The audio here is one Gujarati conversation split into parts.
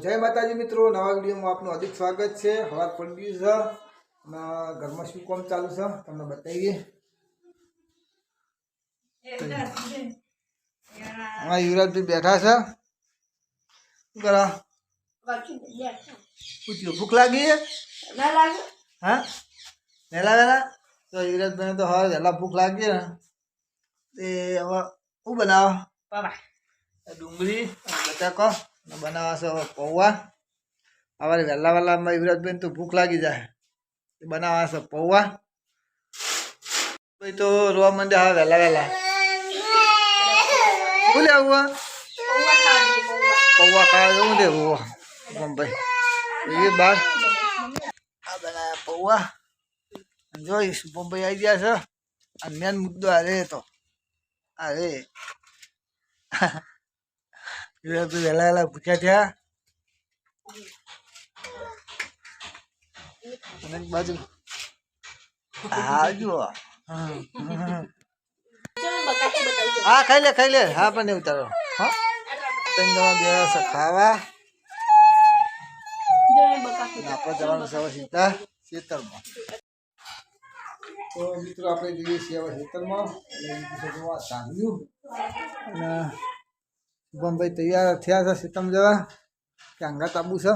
જય માતાજી મિત્રો, નવા વિડીયોમાં આપનું હાર્દિક સ્વાગત છે। હવાર પડી ગયું છે અને ઘરમાં શું કામ ચાલુ છે તમને બતાવીએ। હા, યુવરાજભાઈ બેઠા છે। શું કરો? પૂછ્યું ભૂખ લાગી? ના લાગે? હા, વહેલા વહેલા તો યુવરાજભાઈને તો હવે વહેલા ભૂખ લાગી ને તે હવે શું બનાવો? ડુંગળી બટાકો બનાવવા છે હવે પૌવા। સવારે વહેલા વહેલામાં યુવરાજભાઈને તો ભૂખ લાગી જાય, બનાવવા છે પૌવા। ભાઈ તો રોવા માંડ્યા હવે વહેલા વહેલા શું લેવું? પૌવા ખાવા જવું દેવું ભાઈ એ બાર આ બનાવ્યા પૌવા જોઈશ। ભાઈ આવી ગયા છે અને મેન મુદ્દો અરે તો અરે વહેલા વહેલા ભૂખ્યા થયા અને બાજુ હા જુઓ હા ખાઈ લે હા પણ નહીં ઉતારો હા બે ખાવા આપણે જવાનું છે સીધા ખેતરમાં। તો મિત્રો આપણે જઈએ છીએ હવે ખેતરમાં સાંભળ્યું અને શુભમભાઈ તૈયાર થયા છે ખેતરમાં જવા કે અંગાત આબુ છે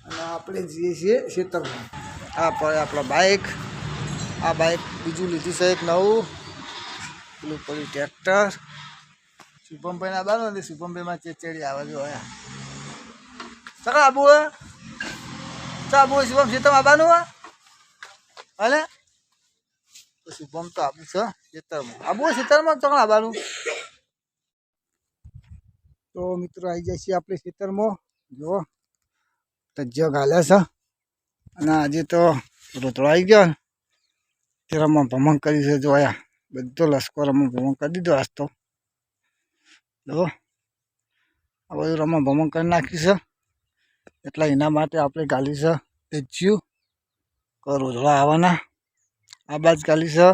અને આપણે જઈએ છીએ ખેતરમાં। આ પડે આપણો બાઇક, આ બાઇક બીજું લીધું છે એક નવું પેલું પડ્યું ટ્રેક્ટર। શુભમભાઈ ના બાનું નથી, શુભમભાઈમાં ચેચેડી આવે જો અહીંયા ચલો આબુ ચા આબુ શુભમ ખેતરમાં આવવાનું હલે તો શુભમ તો આબુ છે ખેતરમાં, આબુ ખેતરમાં ચલો આવવાનું। તો મિત્રો આવી જાય છીએ આપણે ખેતરમાં જુઓ તજ્જો ગાલે છે અને આજે તો રોતડો આવી ગયો ને તે રમવા ભમણ કરી છે જોયા બધો લશ્કર રમવા ભમણ કરી દીધો આજ તો જુઓ આ બધું રમવા ભમણ કરી નાખ્યું છે એટલે એના માટે આપણે ગાલી છે તજ્યું રોતડા આવવાના। આ બાજ ગાલી છે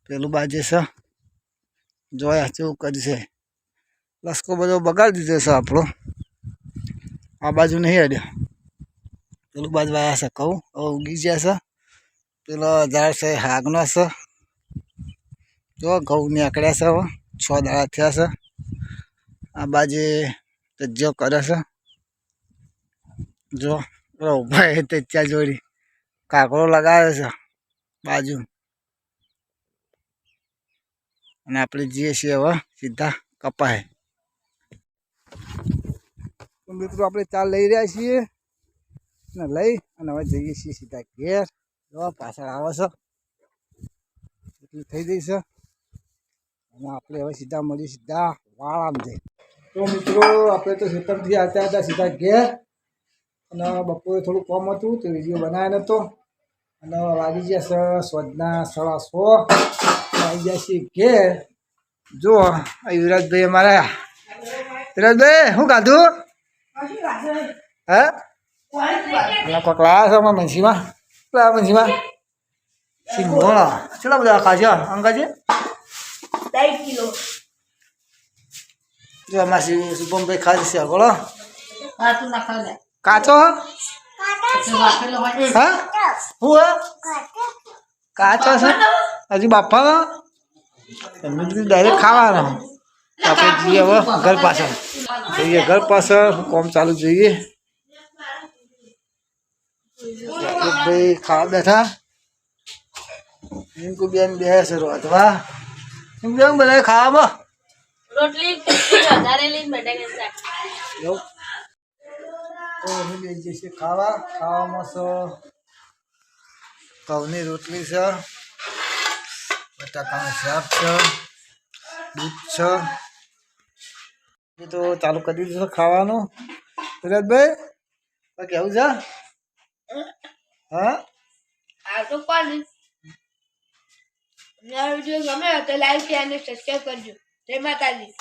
પેલું બાજે છે જોયા કેવું કરી છે લસકો બધો બગાડી દીધો છે આપણો। આ બાજુ નહીં અડ્યો પેલું બાજુ આવ્યા છે કહું હવે ઉગી ગયા છે પેલો ઝાડ છે હાગનો છે જો ઘઉં નીકળ્યા છે હવે 6 દાડા થયા છે। આ બાજુ તજ્જો કરે છે જો ઉભા તજ્જા જોડી કાકડો લગાવે છે બાજુ અને આપણે જઈએ છીએ હવે સીધા કપાય। તો મિત્રો આપણે ચાલ લઈ રહ્યા છીએ ને લઈ અને હવે જઈએ છીએ સીધા ઘેર જો પાછળ આવે છે એટલી થઈ ગઈ છે અને આપણે હવે સીધા મળીએ સીધા વાળામાં જઈ। તો મિત્રો આપણે તો ખેતરથી આવતા હતા સીધા ઘેર અને બપોરે થોડું કોમ હતું તો વિડીયો બનાવ્યો નહોતો અને વાગી ગયા છે સોજના 6:30 આવી ગયા છીએ ઘેર। જો યુવરાજભાઈ અમારા યુવરાજભાઈ શું ખાધું હા કોક લાયા છે અમારા મંજીમાં મંજીમાં સિંગોળા કેટલા બધા ખાજો અંકાજી 10 કિલો જો અમારા શુભમભાઈ ખાધી છે બોલો કાચો હા હું કાચો છે હજી બાફાનો એમને ડાયરેક્ટ ખાવાનો। આપણે જઈએ હવે ઘર પાછળ જઈએ ઘર પાછળ કોમ ચાલુ જોઈએ। ભાઈ ખાવા બેઠા રિંકુ બેન બે છે રોધવા બેન બધા ખાવામાં રોટલી વધારે લઈને બટાકા શાક તો અમે લઈ જઈએ છીએ ખાવામાં છે ઘઉંની રોટલી છે બટાકાનું શાક છે દૂધ છે તો ચાલુ કરી દીધું છે ખાવાનું। સુરજભાઈ કેવું છે હા તો કોણ વિડીયો ગમે તો લાઈક અને સબસ્ક્રાઈબ કરજો। જય માતાજી।